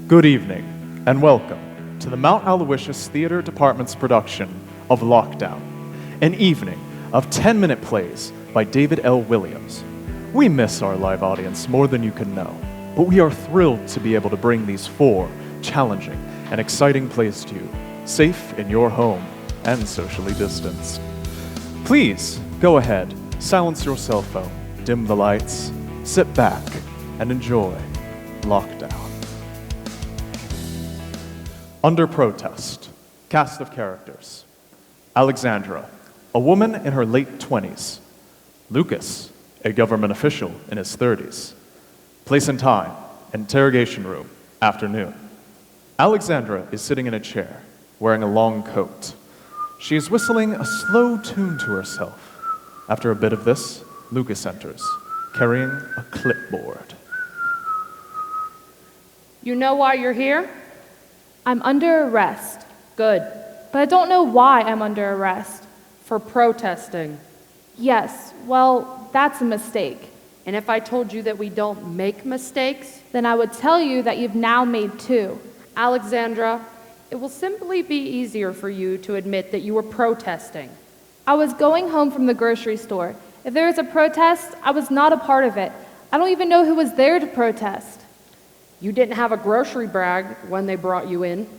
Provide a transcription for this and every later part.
Good evening, and welcome to the Mount Aloysius Theater Department's production of Lockdown, an evening of 10-minute plays by David L. Williams. We miss our live audience more than you can know, but we are thrilled to be able to bring these 4 challenging and exciting plays to you, safe in your home and socially distanced. Please, go ahead, silence your cell phone, dim the lights, sit back, and enjoy Lockdown. Under Protest. Cast of characters. Alexandra, a woman in her late 20s. Lucas, a government official in his 30s. Place and time, interrogation room, afternoon. Alexandra is sitting in a chair, wearing a long coat. She is whistling a slow tune to herself. After a bit of this, Lucas enters, carrying a clipboard. You know why you're here? I'm under arrest, Good. but I don't know why I'm under arrest. For protesting. Yes, well, that's a mistake. And if I told you that we don't make mistakes? Then I would tell you that you've now made 2. Alexandra, it will simply be easier for you to admit that you were protesting. I was going home from the grocery store. If there was a protest, I was not a part of it. I don't even know who was there to protest. You didn't have a grocery bag when they brought you in.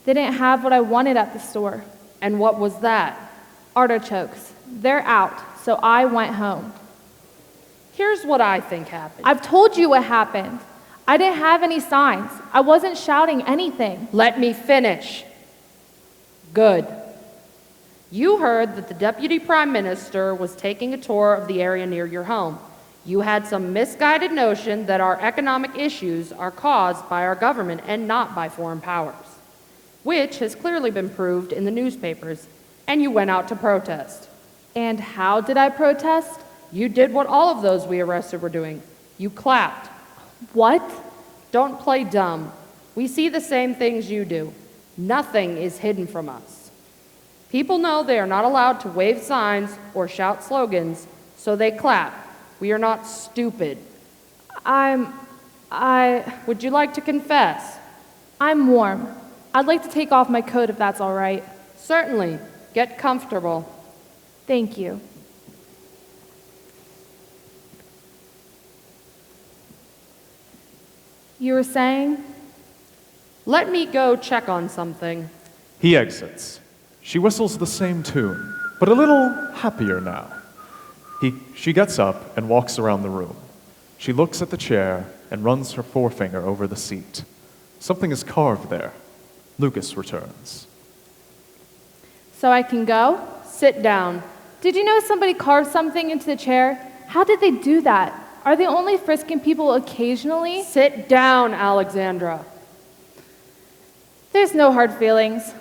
They didn't have what I wanted at the store. And what was that? Artichokes. They're out, so I went home. Here's what I think happened. I've told you what happened. I didn't have any signs. I wasn't shouting anything. Let me finish. Good. You heard that the Deputy Prime Minister was taking a tour of the area near your home. You had some misguided notion that our economic issues are caused by our government and not by foreign powers, which has clearly been proved in the newspapers, and you went out to protest. And how did I protest? You did what all of those we arrested were doing. You clapped. What? Don't play dumb. We see the same things you do. Nothing is hidden from us. People know they are not allowed to wave signs or shout slogans, so they clap. We are not stupid. Would you like to confess? I'm warm. I'd like to take off my coat if that's all right. Certainly. Get comfortable. Thank you. You were saying? Let me go check on something. He exits. She whistles the same tune, but a little happier now. She gets up and walks around the room. She looks at the chair and runs her forefinger over the seat. Something is carved there. Lucas returns. So I can go? Sit down. Did you know somebody carved something into the chair? How did they do that? Are they only frisking people occasionally? Sit down, Alexandra. There's no hard feelings.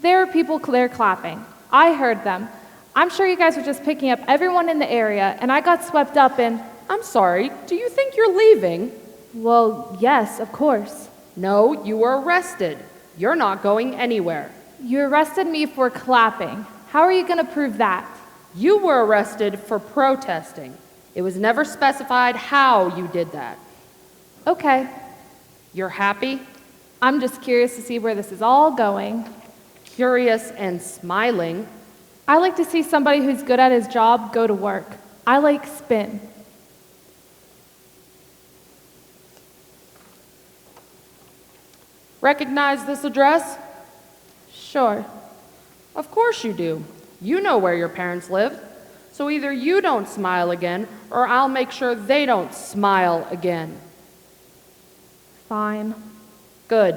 There were people there clapping. I heard them. I'm sure you guys were just picking up everyone in the area, and I got swept up in... I'm sorry, do you think you're leaving? Well, yes, of course. No, you were arrested. You're not going anywhere. You arrested me for clapping. How are you going to prove that? You were arrested for protesting. It was never specified how you did that. Okay. You're happy? I'm just curious to see where this is all going. Curious and smiling. I like to see somebody who's good at his job go to work. I like spin. Recognize this address? Sure. Of course you do. You know where your parents live. So either you don't smile again, or I'll make sure they don't smile again. Fine. Good.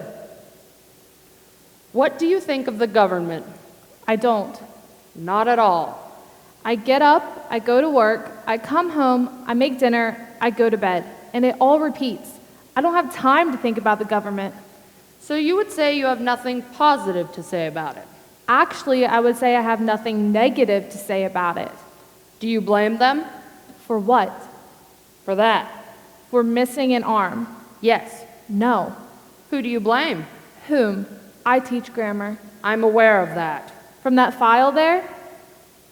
What do you think of the government? I don't. Not at all. I get up, I go to work, I come home, I make dinner, I go to bed, and it all repeats. I don't have time to think about the government. So you would say you have nothing positive to say about it? Actually, I would say I have nothing negative to say about it. Do you blame them? For what? For that? For missing an arm. Yes. No. Who do you blame? Whom? I teach grammar. I'm aware of that. From that file there?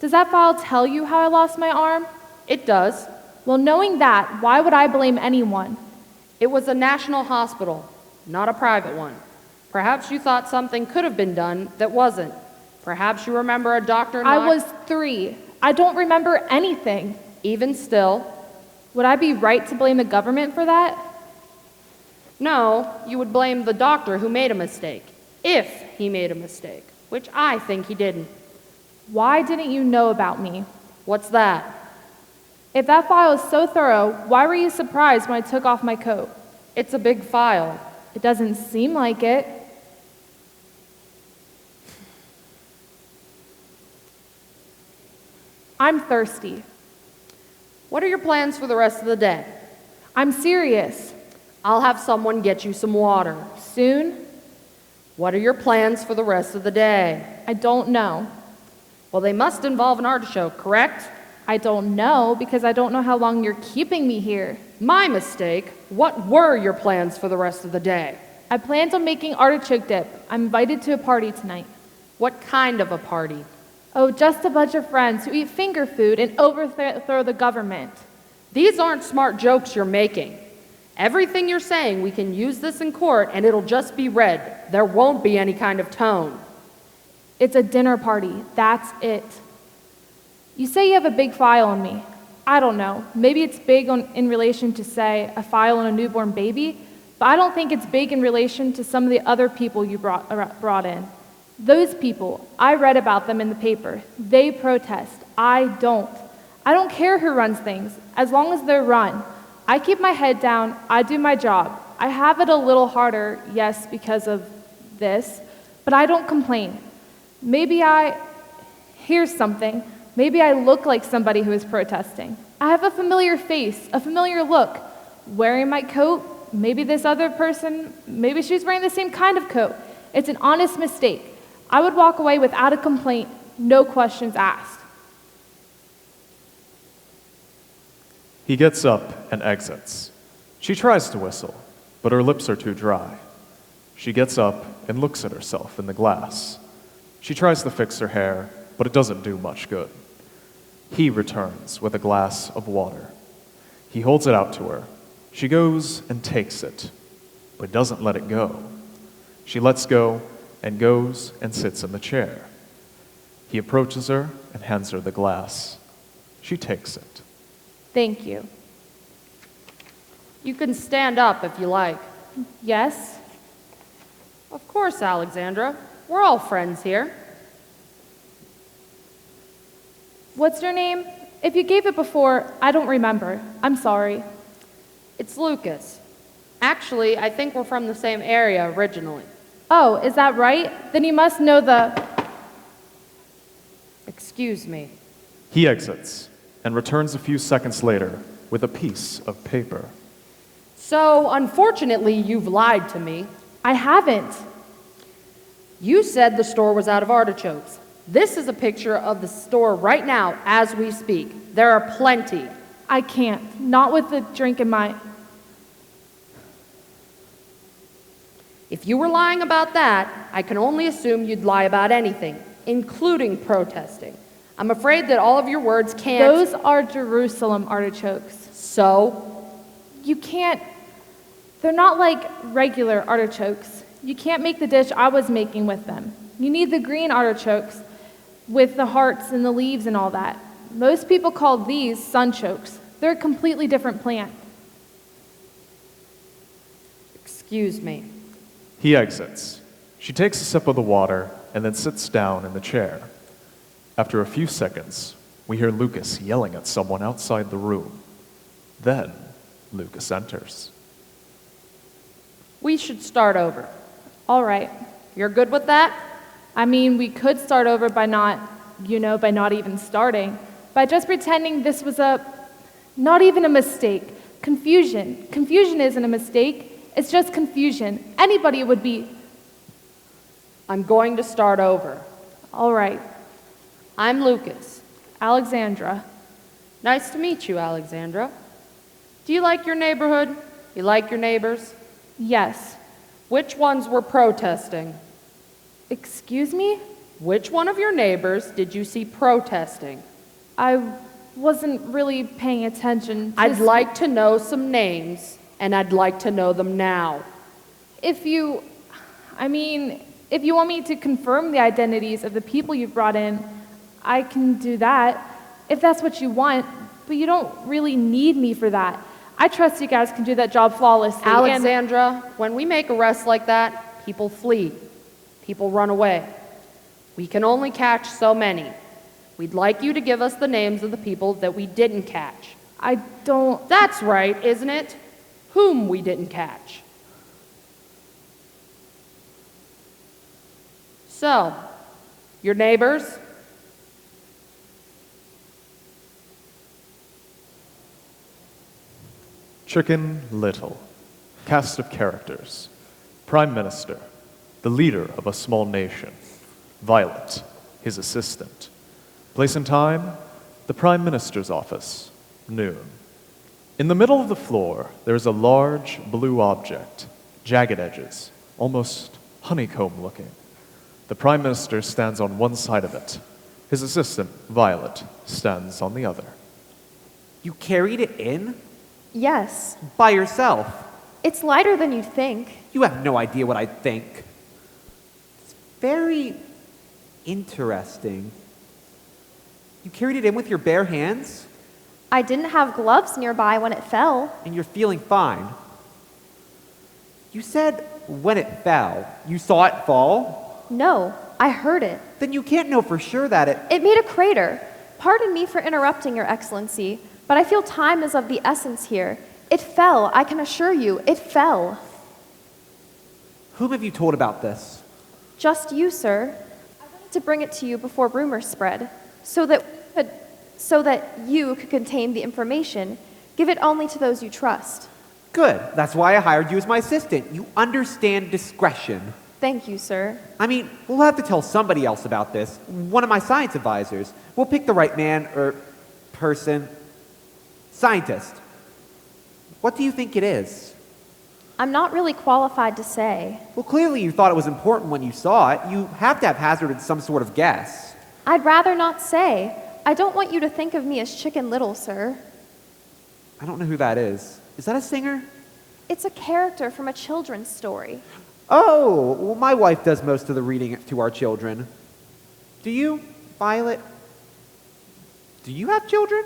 Does that file tell you how I lost my arm? It does. Well, knowing that, why would I blame anyone? It was a national hospital. not a private one. Perhaps you thought something could have been done that wasn't. Perhaps you remember a doctor not... I was 3. I don't remember anything. Even still, Would I be right to blame the government for that? no, you would blame the doctor who made a mistake, if he made a mistake, which I think he didn't. Why didn't you know about me? What's that? If that file is so thorough, why were you surprised when I took off my coat? It's a big file. It doesn't seem like it. I'm thirsty. What are your plans for the rest of the day? I'm serious. I'll have someone get you some water. Soon? What are your plans for the rest of the day? I don't know. Well, they must involve an artichoke, correct? I don't know because I don't know how long you're keeping me here. My mistake. What were your plans for the rest of the day? I planned on making artichoke dip. I'm invited to a party tonight. What kind of a party? Oh, just a bunch of friends who eat finger food and overthrow the government. These aren't smart jokes you're making. Everything you're saying, we can use this in court and it'll just be read. There won't be any kind of tone. It's a dinner party. That's it. You say you have a big file on me. I don't know. Maybe it's big in relation to, say, a file on a newborn baby, but I don't think it's big in relation to some of the other people you brought in. Those people, I read about them in the paper. They protest. I don't. I don't care who runs things, as long as they're run. I keep my head down. I do my job. I have it a little harder, yes, because of this, but I don't complain. Here's something. Maybe I look like somebody who is protesting. I have a familiar face, a familiar look. Wearing my coat, maybe this other person, maybe she's wearing the same kind of coat. It's an honest mistake. I would walk away without a complaint, no questions asked. He gets up and exits. She tries to whistle, but her lips are too dry. She gets up and looks at herself in the glass. She tries to fix her hair, but it doesn't do much good. He returns with a glass of water. He holds it out to her. She goes and takes it, but doesn't let it go. She lets go and goes and sits in the chair. He approaches her and hands her the glass. She takes it. Thank you. You can stand up if you like. Yes? Of course, Alexandra. We're all friends here. What's your name? If you gave it before, I don't remember. I'm sorry. It's Lucas. Actually, I think we're from the same area originally. Oh, is that right? Then you must know the... Excuse me. He exits and returns a few seconds later with a piece of paper. So, unfortunately, you've lied to me. I haven't. You said the store was out of artichokes. This is a picture of the store right now as we speak. There are plenty. I can't. Not with the drink in my... If you were lying about that, I can only assume you'd lie about anything, including protesting. I'm afraid that all of your words can't... Those are Jerusalem artichokes. So? You can't... They're not like regular artichokes. You can't make the dish I was making with them. You need the green artichokes with the hearts and the leaves and all that. Most people call these sunchokes. They're a completely different plant. Excuse me. He exits. She takes a sip of the water and then sits down in the chair. After a few seconds, we hear Lucas yelling at someone outside the room. Then, Lucas enters. We should start over. All right. You're good with that? I mean, we could start over by not even starting, by just pretending this was not even a mistake. Confusion. Confusion isn't a mistake. It's just confusion. Anybody would be. I'm going to start over. All right. I'm Lucas. Alexandra. Nice to meet you, Alexandra. Do you like your neighborhood? You like your neighbors? Yes. Which ones were protesting? Excuse me? Which one of your neighbors did you see protesting? I wasn't really paying attention. I'd like to know some names, and I'd like to know them now. If you want me to confirm the identities of the people you've brought in, I can do that, if that's what you want, but you don't really need me for that. I trust you guys can do that job flawlessly. Alexandra, when we make arrests like that, people flee. People run away. We can only catch so many. We'd like you to give us the names of the people that we didn't catch. I don't... That's right, isn't it? Whom we didn't catch. So, your neighbors? Chicken Little, cast of characters, Prime Minister, the leader of a small nation, Violet, his assistant. Place and time, the Prime Minister's office, noon. In the middle of the floor, there is a large blue object, jagged edges, almost honeycomb-looking. The Prime Minister stands on one side of it. His assistant, Violet, stands on the other. You carried it in? Yes. By yourself? It's lighter than you'd think. You have no idea what I think. It's very interesting. You carried it in with your bare hands? I didn't have gloves nearby when it fell. And you're feeling fine. You said when it fell. You saw it fall? No, I heard it. Then you can't know for sure that it... It made a crater. Pardon me for interrupting, Your Excellency, but I feel time is of the essence here. It fell, I can assure you, it fell. Whom have you told about this? Just you, sir. I wanted to bring it to you before rumors spread, so that you could contain the information. Give it only to those you trust. Good. That's why I hired you as my assistant. You understand discretion. Thank you, sir. I mean, we'll have to tell somebody else about this. One of my science advisors. We'll pick the right man or person. Scientist. What do you think it is? I'm not really qualified to say. Well, clearly you thought it was important when you saw it. You have to have hazarded some sort of guess. I'd rather not say. I don't want you to think of me as Chicken Little, sir. I don't know who that is. Is that a singer? It's a character from a children's story. Oh, well, my wife does most of the reading to our children. Do you, Violet? Do you have children?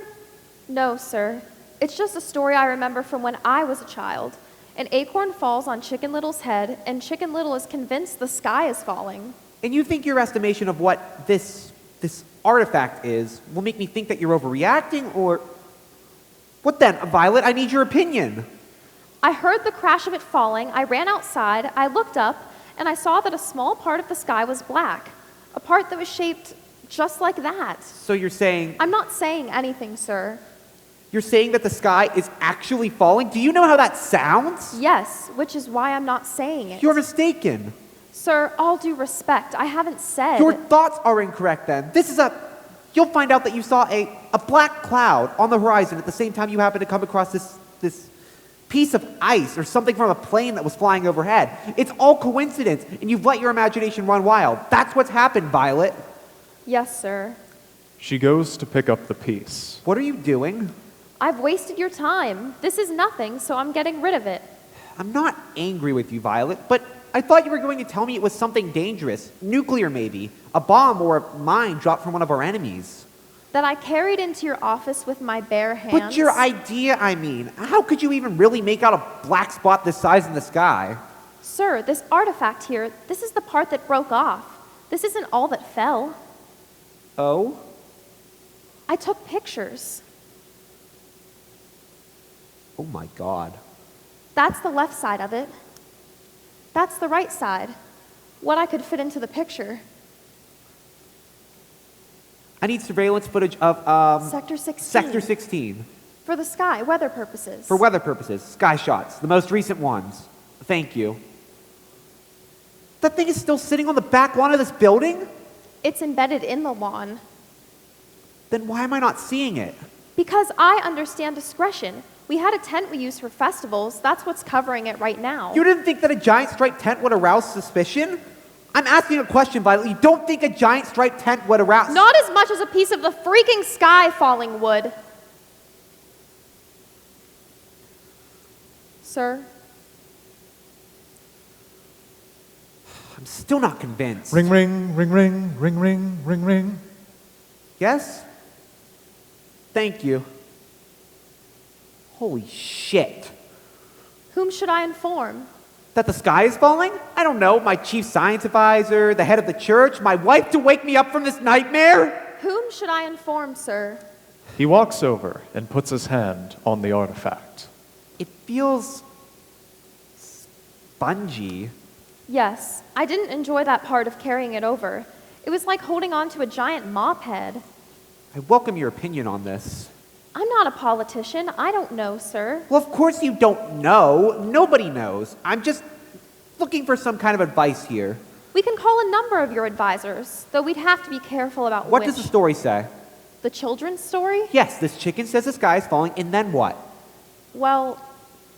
No, sir. It's just a story I remember from when I was a child. An acorn falls on Chicken Little's head, and Chicken Little is convinced the sky is falling. And you think your estimation of what this artifact is will make me think that you're overreacting, or... What then, Violet? I need your opinion. I heard the crash of it falling, I ran outside, I looked up, and I saw that a small part of the sky was black. A part that was shaped just like that. So you're saying... I'm not saying anything, sir. You're saying that the sky is actually falling? Do you know how that sounds? Yes, which is why I'm not saying it. You're mistaken. Sir, all due respect, I haven't said... Your thoughts are incorrect then. You'll find out that you saw a black cloud on the horizon at the same time you happened to come across this piece of ice or something from a plane that was flying overhead. It's all coincidence, and you've let your imagination run wild. That's what's happened, Violet. Yes, sir. She goes to pick up the piece. What are you doing? I've wasted your time. This is nothing, so I'm getting rid of it. I'm not angry with you, Violet, but I thought you were going to tell me it was something dangerous. Nuclear, maybe. A bomb or a mine dropped from one of our enemies. That I carried into your office with my bare hands. But your idea, I mean. How could you even really make out a black spot this size in the sky? Sir, this artifact here, this is the part that broke off. This isn't all that fell. Oh? I took pictures. Oh my God. That's the left side of it. That's the right side. What I could fit into the picture. I need surveillance footage of, Sector 16. Sector 16. For the sky, weather purposes. For weather purposes. Sky shots. The most recent ones. Thank you. That thing is still sitting on the back lawn of this building? It's embedded in the lawn. Then why am I not seeing it? Because I understand discretion. We had a tent we used for festivals. That's what's covering it right now. You didn't think that a giant striped tent would arouse suspicion? I'm asking a question, Violet. You don't think a giant striped tent would arouse... Not as much as a piece of the freaking sky falling would. Sir? I'm still not convinced. Ring, ring, ring, ring, ring, ring, ring, ring. Yes? Thank you. Holy shit. Whom should I inform? That the sky is falling? I don't know. My chief science advisor, the head of the church, my wife to wake me up from this nightmare? Whom should I inform, sir? He walks over and puts his hand on the artifact. It feels spongy. Yes, I didn't enjoy that part of carrying it over. It was like holding on to a giant mop head. I welcome your opinion on this. I'm not a politician. I don't know, sir. Well, of course you don't know. Nobody knows. I'm just looking for some kind of advice here. We can call a number of your advisors, though we'd have to be careful about What which. does the story say? The children's story? Yes, this chicken says the sky is falling, and then what? Well,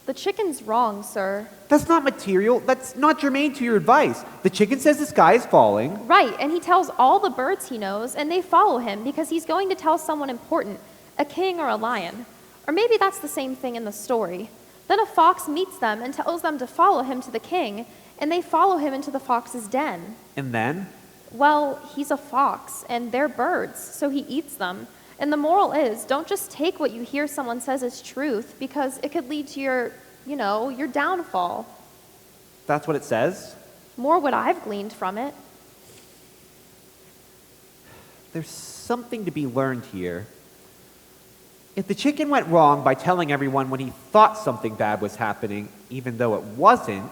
the chicken's wrong, sir. That's not material. That's not germane to your advice. The chicken says the sky is falling. Right, and he tells all the birds he knows, and they follow him because he's going to tell someone important, a king or a lion. Or maybe that's the same thing in the story. Then a fox meets them and tells them to follow him to the king, and they follow him into the fox's den. And then? Well, he's a fox, and they're birds, so he eats them. And the moral is, don't just take what you hear someone says as truth, because it could lead to your downfall. That's what it says? More what I've gleaned from it. There's something to be learned here. If the chicken went wrong by telling everyone when he thought something bad was happening, even though it wasn't,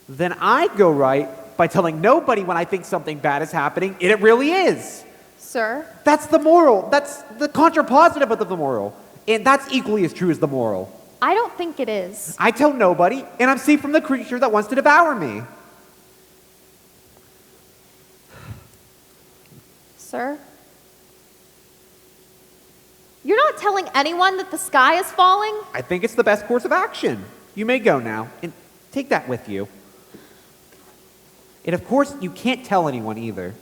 then I'd go right by telling nobody when I think something bad is happening, and it really is. Sir? That's the moral. That's the contrapositive of the moral. And that's equally as true as the moral. I don't think it is. I tell nobody, and I'm safe from the creature that wants to devour me. Sir? You're not telling anyone that the sky is falling? I think it's the best course of action. You may go now, and take that with you. And of course, you can't tell anyone either.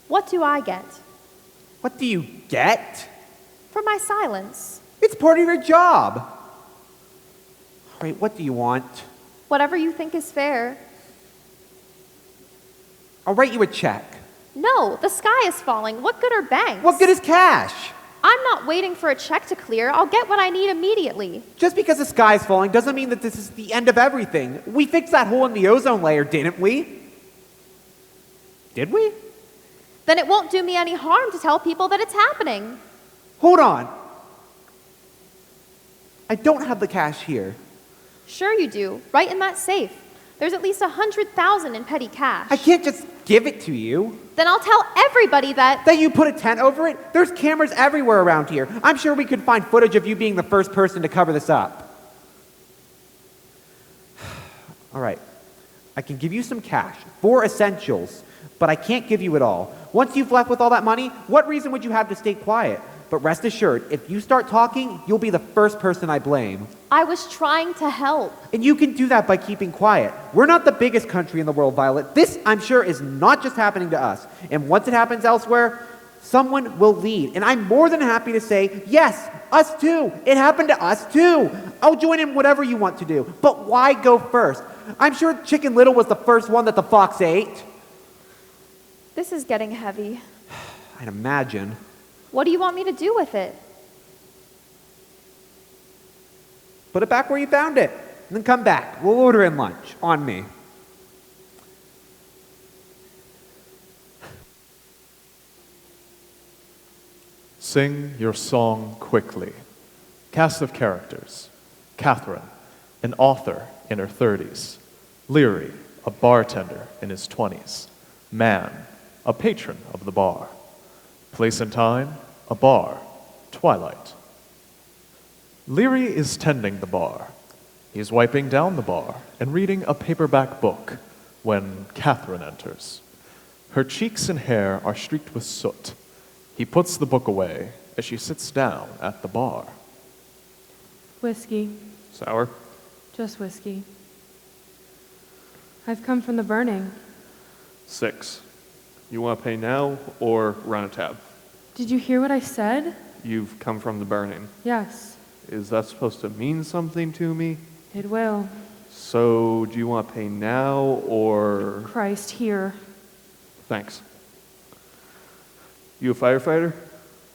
What do I get? What do you get? For my silence. It's part of your job. All right, what do you want? Whatever you think is fair. I'll write you a check. No, the sky is falling. What good are banks? What good is cash? I'm not waiting for a check to clear. I'll get what I need immediately. Just because the sky is falling doesn't mean that this is the end of everything. We fixed that hole in the ozone layer, didn't we? Did we? Then it won't do me any harm to tell people that it's happening. Hold on. I don't have the cash here. Sure you do. Right in that safe. There's at least 100,000 in petty cash. I can't just give it to you. Then I'll tell everybody that... That you put a tent over it? There's cameras everywhere around here. I'm sure we could find footage of you being the first person to cover this up. All right. I can give you some cash for essentials, but I can't give you it all. Once you've left with all that money, what reason would you have to stay quiet? But rest assured, if you start talking, you'll be the first person I blame. I was trying to help. And you can do that by keeping quiet. We're not the biggest country in the world, Violet. This, I'm sure, is not just happening to us. And once it happens elsewhere, someone will lead. And I'm more than happy to say, yes, us too. It happened to us too. I'll join in whatever you want to do. But why go first? I'm sure Chicken Little was the first one that the fox ate. This is getting heavy. I'd imagine. What do you want me to do with it? Put it back where you found it. And then come back. We'll order in lunch. On me. Sing your song quickly. Cast of characters. Catherine, an author in her 30s. Leary, a bartender in his 20s. Man, a patron of the bar. Place and time, a bar, twilight. Leary is tending the bar. He is wiping down the bar and reading a paperback book when Catherine enters. Her cheeks and hair are streaked with soot. He puts the book away as she sits down at the bar. Whiskey. Sour? Just whiskey. I've come from the burning. 6. You want to pay now or run a tab? Did you hear what I said? You've come from the burning. Yes. Is that supposed to mean something to me? It will. So, do you want to pay now or... Christ, here. Thanks. You a firefighter?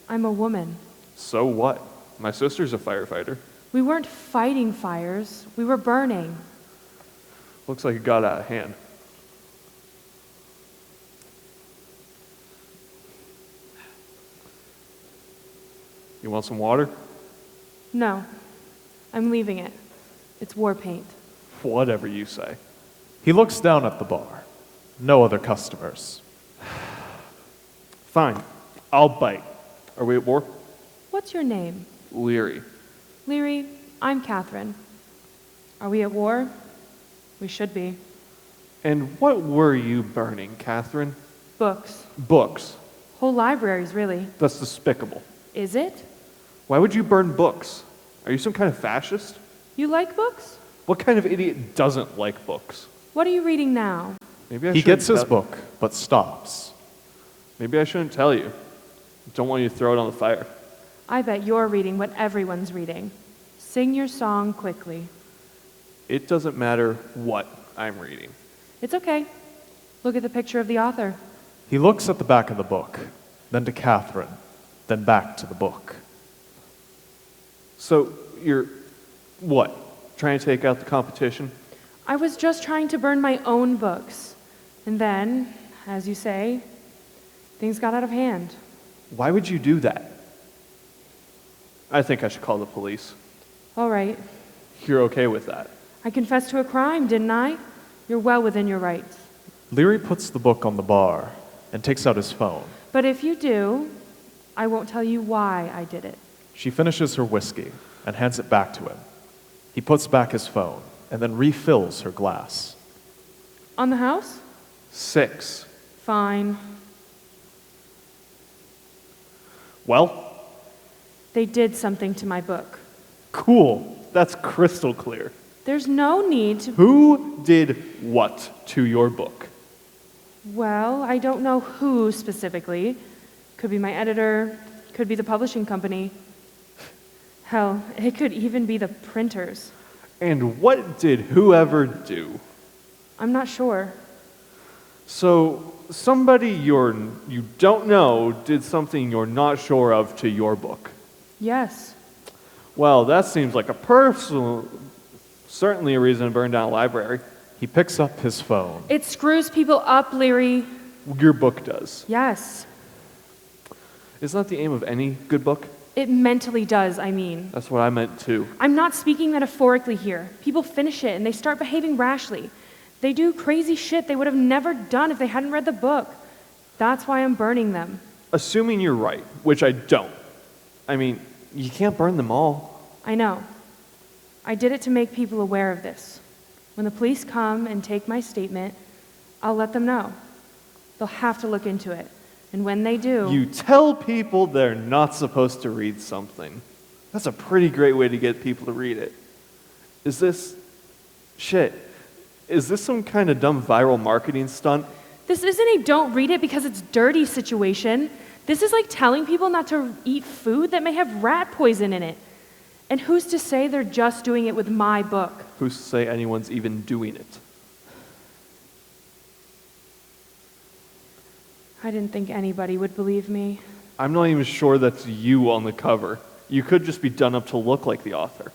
I'm a woman. So what? My sister's a firefighter. We weren't fighting fires. We were burning. Looks like it got out of hand. You want some water? No. I'm leaving it. It's war paint. Whatever you say. He looks down at the bar. No other customers. Fine. I'll bite. Are we at war? What's your name? Leary. Leary, I'm Catherine. Are we at war? We should be. And what were you burning, Catherine? Books. Books. Whole libraries, really. That's despicable. Is it? Why would you burn books? Are you some kind of fascist? You like books? What kind of idiot doesn't like books? What are you reading now? Maybe I He shouldn't gets his tell- book, but stops. Maybe I shouldn't tell you. Don't want you to throw it on the fire. I bet you're reading what everyone's reading. Sing your song quickly. It doesn't matter what I'm reading. It's okay. Look at the picture of the author. He looks at the back of the book, then to Catherine, then back to the book. So, you're, what, trying to take out the competition? I was just trying to burn my own books. And then, as you say, things got out of hand. Why would you do that? I think I should call the police. All right. You're okay with that? I confessed to a crime, didn't I? You're well within your rights. Leary puts the book on the bar and takes out his phone. But if you do, I won't tell you why I did it. She finishes her whiskey and hands it back to him. He puts back his phone and then refills her glass. On the house? 6. Fine. Well, They did something to my book. cool. That's crystal clear. There's no need to. Who did what to your book? Well, I don't know who specifically. Could be my editor, could be the publishing company. Hell, it could even be the printers. And what did whoever do? I'm not sure. So, somebody you don't know did something you're not sure of to your book. Yes. Well, that seems like certainly a reason to burn down a library. He picks up his phone. It screws people up, Leary. Your book does. Yes. Isn't that the aim of any good book? It mentally does, I mean. That's what I meant too. I'm not speaking metaphorically here. People finish it and they start behaving rashly. They do crazy shit they would have never done if they hadn't read the book. That's why I'm burning them. Assuming you're right, which I don't. I mean, you can't burn them all. I know. I did it to make people aware of this. When the police come and take my statement, I'll let them know. They'll have to look into it. And when they do... You tell people they're not supposed to read something. That's a pretty great way to get people to read it. Is this some kind of dumb viral marketing stunt? This isn't a don't read it because it's dirty situation. This is like telling people not to eat food that may have rat poison in it. And who's to say they're just doing it with my book? Who's to say anyone's even doing it? I didn't think anybody would believe me. I'm not even sure that's you on the cover. You could just be done up to look like the author.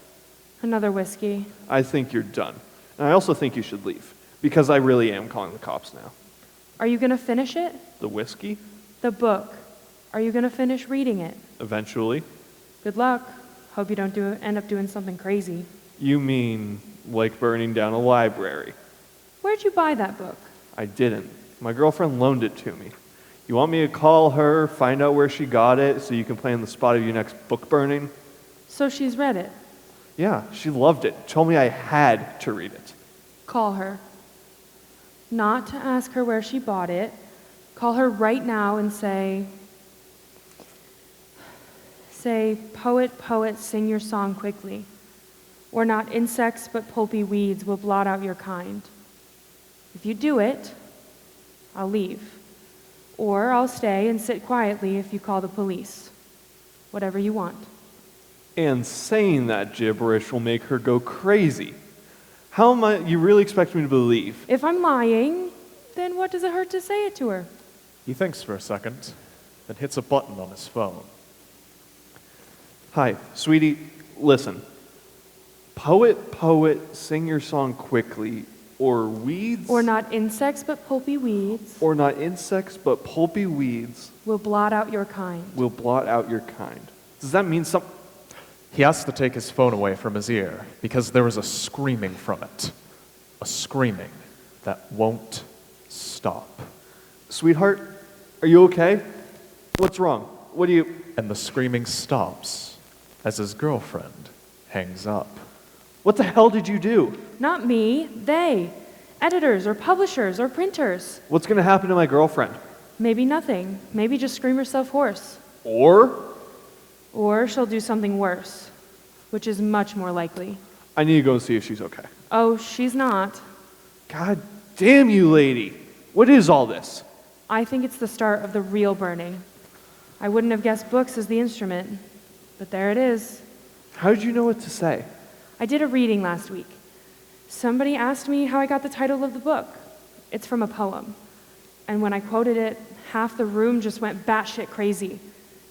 Another whiskey. I think you're done. And I also think you should leave, because I really am calling the cops now. Are you going to finish it? The whiskey? The book. Are you going to finish reading it? Eventually. Good luck. Hope you don't end up doing something crazy. You mean like burning down a library? Where'd you buy that book? I didn't. My girlfriend loaned it to me. You want me to call her, find out where she got it, so you can plan the spot of your next book burning? So she's read it. Yeah, she loved it. Told me I had to read it. Call her. Not to ask her where she bought it. Call her right now and say, poet, poet, sing your song quickly. Or not insects but pulpy weeds will blot out your kind. If you do it, I'll leave. Or I'll stay and sit quietly if you call the police. Whatever you want. And saying that gibberish will make her go crazy. How am I, you really expect me to believe? If I'm lying, then what does it hurt to say it to her? He thinks for a second, then hits a button on his phone. Hi, sweetie, listen. Poet, poet, sing your song quickly, or weeds, Or not insects but pulpy weeds or not insects, but pulpy weeds will blot out your kind. will blot out your kind. Does that mean something? He has to take his phone away from his ear because there is a screaming from it. A screaming that won't stop. Sweetheart, are you okay? What's wrong? What do you... And the screaming stops as his girlfriend hangs up. What the hell did you do? Not me, they. Editors or publishers or printers. What's going to happen to my girlfriend? Maybe nothing. Maybe just scream herself hoarse. Or Or she'll do something worse, which is much more likely. I need to go see if she's okay. Oh, she's not. God damn you, lady. What is all this? I think it's the start of the real burning. I wouldn't have guessed books as the instrument, but there it is. How did you know what to say? I did a reading last week. Somebody asked me how I got the title of the book. It's from a poem. And when I quoted it, half the room just went batshit crazy,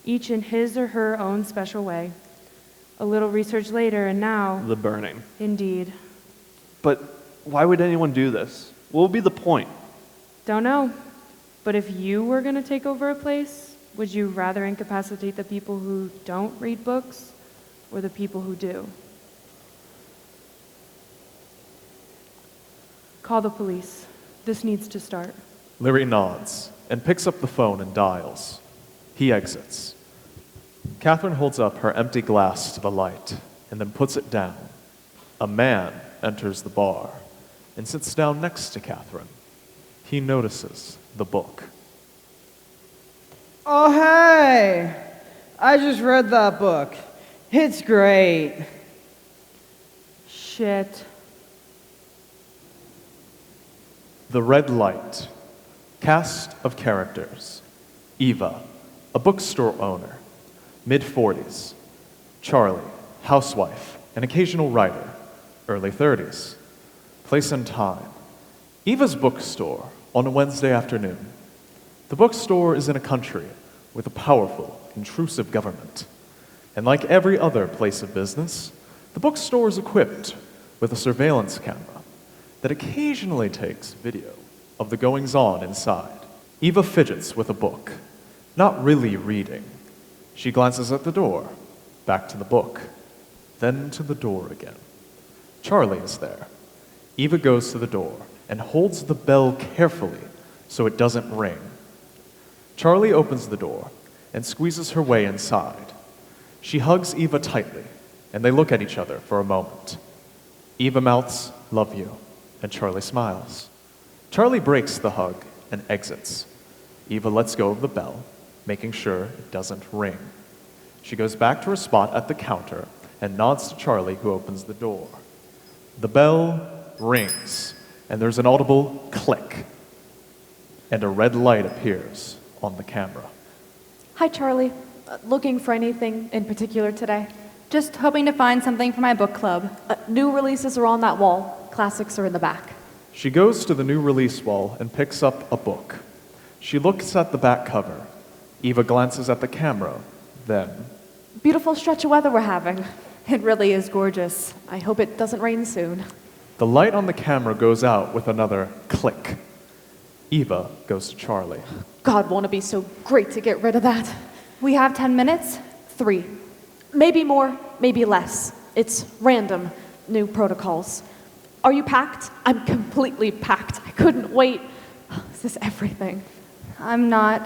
each in his or her own special way. A little research later, and now, The burning. indeed. But why would anyone do this? What would be the point? Don't know. But if you were going to take over a place, would you rather incapacitate the people who don't read books or the people who do? Call the police. This needs to start. Larry nods and picks up the phone and dials. He exits. Catherine holds up her empty glass to the light and then puts it down. A man enters the bar and sits down next to Catherine. He notices the book. Oh, hey! I just read that book. It's great. Shit. The Red Light. Cast of characters. Eva, a bookstore owner, mid-40s. Charlie, housewife, an occasional writer, early 30s. Place and time. Eva's bookstore on a Wednesday afternoon. The bookstore is in a country with a powerful, intrusive government. And like every other place of business, the bookstore is equipped with a surveillance camera that occasionally takes video of the goings-on inside. Eva fidgets with a book, not really reading. She glances at the door, back to the book, then to the door again. Charlie is there. Eva goes to the door and holds the bell carefully so it doesn't ring. Charlie opens the door and squeezes her way inside. She hugs Eva tightly, and they look at each other for a moment. Eva mouths, "Love you," and Charlie smiles. Charlie breaks the hug and exits. Eva lets go of the bell, making sure it doesn't ring. She goes back to her spot at the counter and nods to Charlie, who opens the door. The bell rings, and there's an audible click, and a red light appears on the camera. Hi, Charlie. Looking for anything in particular today? Just hoping to find something for my book club. New releases are on that wall. Classics are in the back. She goes to the new release wall and picks up a book. She looks at the back cover. Eva glances at the camera, then... Beautiful stretch of weather we're having. It really is gorgeous. I hope it doesn't rain soon. The light on the camera goes out with another click. Eva goes to Charlie. God, won't it be so great to get rid of that? We have 10 minutes? 3. Maybe more, maybe less. It's random. New protocols. Are you packed? I'm completely packed. I couldn't wait. This is everything. I'm not.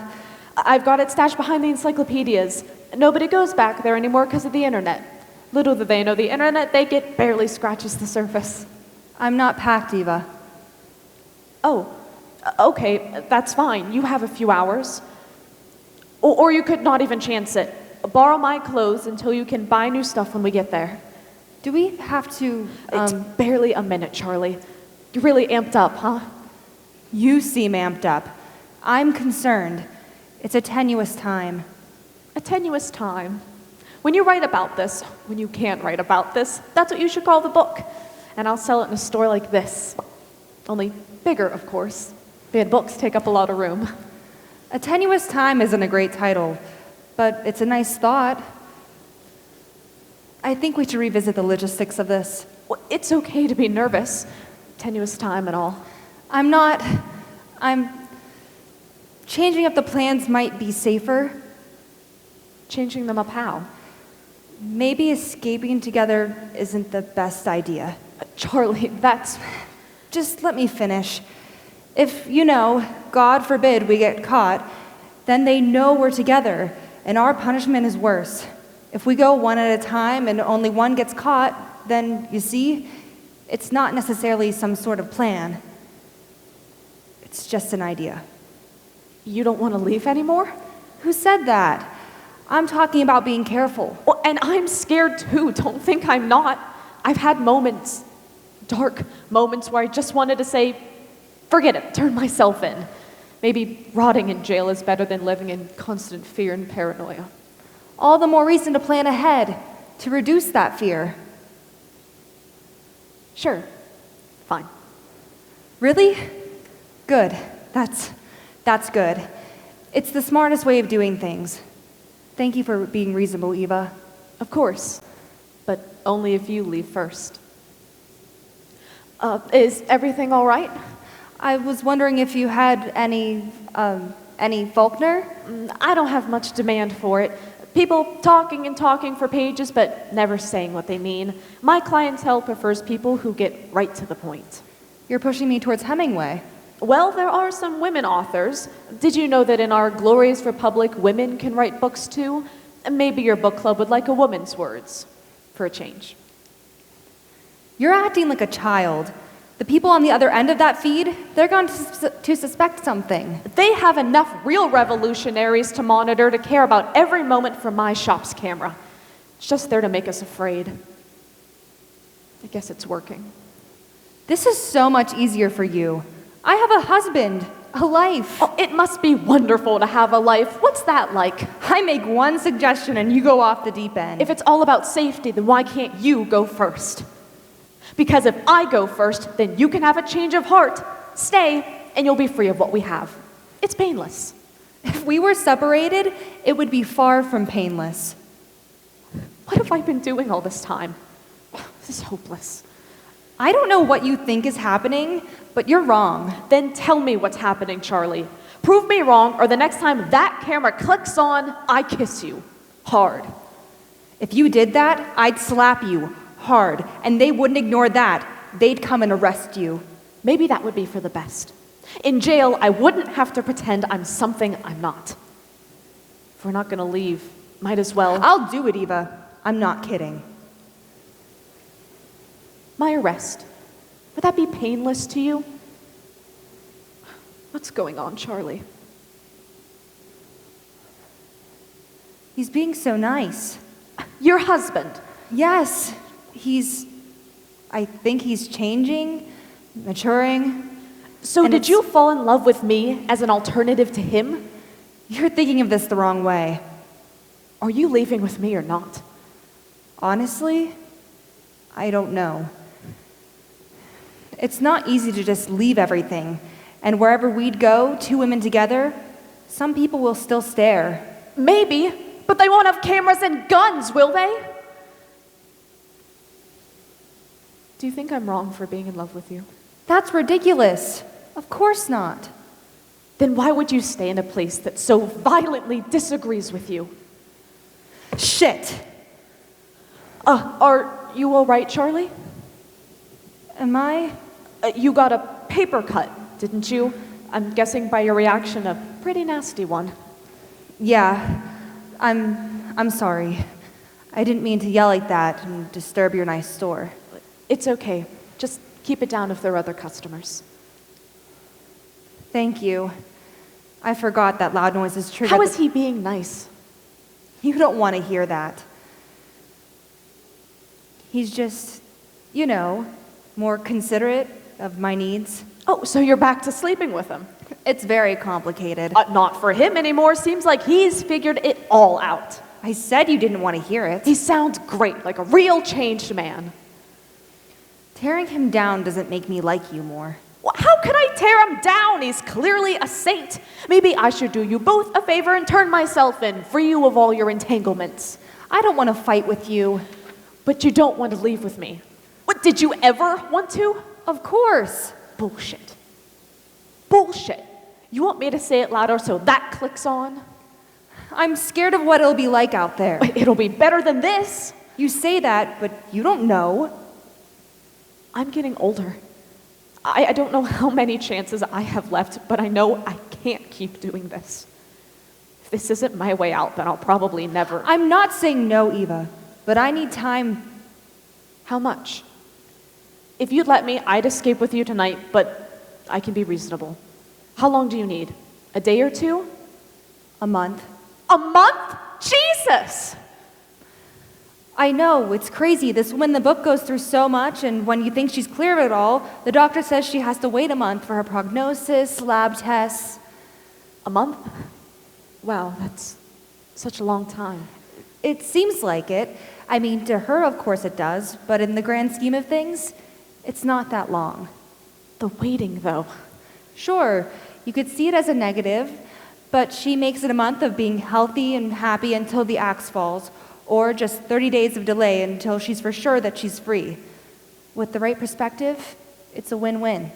I've got it stashed behind the encyclopedias. Nobody goes back there anymore because of the internet. Little do they know the internet they get barely scratches the surface. I'm not packed, Eva. Oh, okay, that's fine. You have a few hours. Or you could not even chance it. Borrow my clothes until you can buy new stuff when we get there. Do we have to, It's barely a minute, Charlie. You're really amped up, huh? You seem amped up. I'm concerned. It's a tenuous time. A tenuous time. When you write about this, when you can't write about this, that's what you should call the book. and I'll sell it in a store like this. Only bigger, of course. Bad books take up a lot of room. A Tenuous Time isn't a great title, but it's a nice thought. I think we should revisit the logistics of this. Well, it's okay to be nervous. Tenuous time and all. I'm not. Changing up the plans might be safer. Changing them up how? Maybe escaping together isn't the best idea. Charlie, that's... Just let me finish. If, God forbid we get caught, then they know we're together, and our punishment is worse. If we go one at a time and only one gets caught, then, you see, it's not necessarily some sort of plan. It's just an idea. You don't want to leave anymore? Who said that? I'm talking about being careful. Well, and I'm scared too. Don't think I'm not. I've had moments, dark moments, where I just wanted to say, forget it, turn myself in. Maybe rotting in jail is better than living in constant fear and paranoia. All the more reason to plan ahead, to reduce that fear. Sure. Fine. Really? Good. That's good. It's the smartest way of doing things. Thank you for being reasonable, Eva. Of course. But only if you leave first. Is everything all right? I was wondering if you had any Faulkner? I don't have much demand for it. People talking and talking for pages, but never saying what they mean. My clientele prefers people who get right to the point. You're pushing me towards Hemingway. Well, there are some women authors. Did you know that in our glorious republic, women can write books too? Maybe your book club would like a woman's words, for a change. You're acting like a child. The people on the other end of that feed, they're going to suspect something. They have enough real revolutionaries to monitor to care about every moment from my shop's camera. It's just there to make us afraid. I guess it's working. This is so much easier for you. I have a husband, a life. Oh, it must be wonderful to have a life. What's that like? I make one suggestion and you go off the deep end. If it's all about safety, then why can't you go first? Because if I go first, then you can have a change of heart. Stay, and you'll be free of what we have. It's painless. If we were separated, it would be far from painless. What have I been doing all this time? This is hopeless. I don't know what you think is happening, but you're wrong. Then tell me what's happening, Charlie. Prove me wrong, or the next time that camera clicks on, I kiss you. Hard. If you did that, I'd slap you. Hard. And they wouldn't ignore that. They'd come and arrest you. Maybe that would be for the best. In jail, I wouldn't have to pretend I'm something I'm not. If we're not going to leave, might as well. I'll do it, Eva. I'm not kidding. My arrest, would that be painless to you? What's going on, Charlie? He's being so nice. Your husband? Yes. I think he's changing, maturing. So did you fall in love with me as an alternative to him? You're thinking of this the wrong way. Are you leaving with me or not? Honestly, I don't know. It's not easy to just leave everything. And wherever we'd go, two women together, some people will still stare. Maybe, but they won't have cameras and guns, will they? Do you think I'm wrong for being in love with you? That's ridiculous. Of course not. Then why would you stay in a place that so violently disagrees with you? Shit. Are you all right, Charlie? Am I? You got a paper cut, didn't you? I'm guessing by your reaction, a pretty nasty one. Yeah. I'm sorry. I didn't mean to yell like that and disturb your nice store. It's okay. Just keep it down if there are other customers. Thank you. I forgot that loud noises trigger. How is he being nice? You don't want to hear that. He's just, more considerate of my needs. Oh, so you're back to sleeping with him? It's very complicated. Not for him anymore. Seems like he's figured it all out. I said you didn't want to hear it. He sounds great, like a real changed man. Tearing him down doesn't make me like you more. Well, how can I tear him down? He's clearly a saint. Maybe I should do you both a favor and turn myself in, free you of all your entanglements. I don't want to fight with you. But you don't want to leave with me. What, did you ever want to? Of course. Bullshit. Bullshit. You want me to say it louder so that clicks on? I'm scared of what it'll be like out there. It'll be better than this. You say that, but you don't know. I'm getting older. I don't know how many chances I have left, but I know I can't keep doing this. If this isn't my way out, then I'll probably never. I'm not saying no, Eva, but I need time. How much? If you'd let me, I'd escape with you tonight, but I can be reasonable. How long do you need? A day or two? A month. A month? Jesus! I know, it's crazy. This woman in the book goes through so much, and when you think she's clear of it all, the doctor says she has to wait a month for her prognosis, lab tests. A month? Wow, that's such a long time. It seems like it. I mean, to her, of course it does, but in the grand scheme of things, it's not that long. The waiting, though. Sure, you could see it as a negative, but she makes it a month of being healthy and happy until the axe falls, or just 30 days of delay until she's for sure that she's free. With the right perspective, it's a win-win.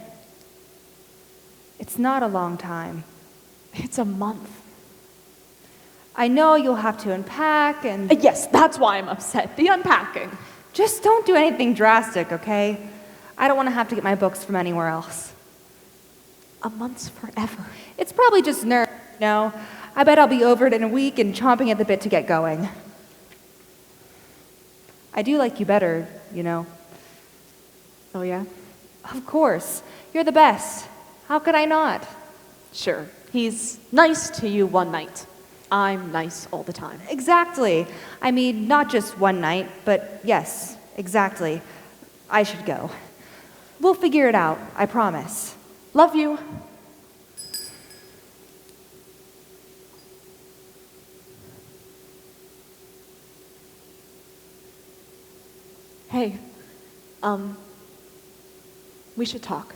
It's not a long time. It's a month. I know you'll have to unpack and... Yes, that's why I'm upset. The unpacking. Just don't do anything drastic, okay? I don't want to have to get my books from anywhere else. A month's forever. It's probably just nerves, you know? I bet I'll be over it in a week and chomping at the bit to get going. I do like you better, you know. Oh, yeah? Of course. You're the best. How could I not? Sure. He's nice to you one night. I'm nice all the time. Exactly. I mean, not just one night, but yes, exactly. I should go. We'll figure it out, I promise. Love you. Hey, we should talk.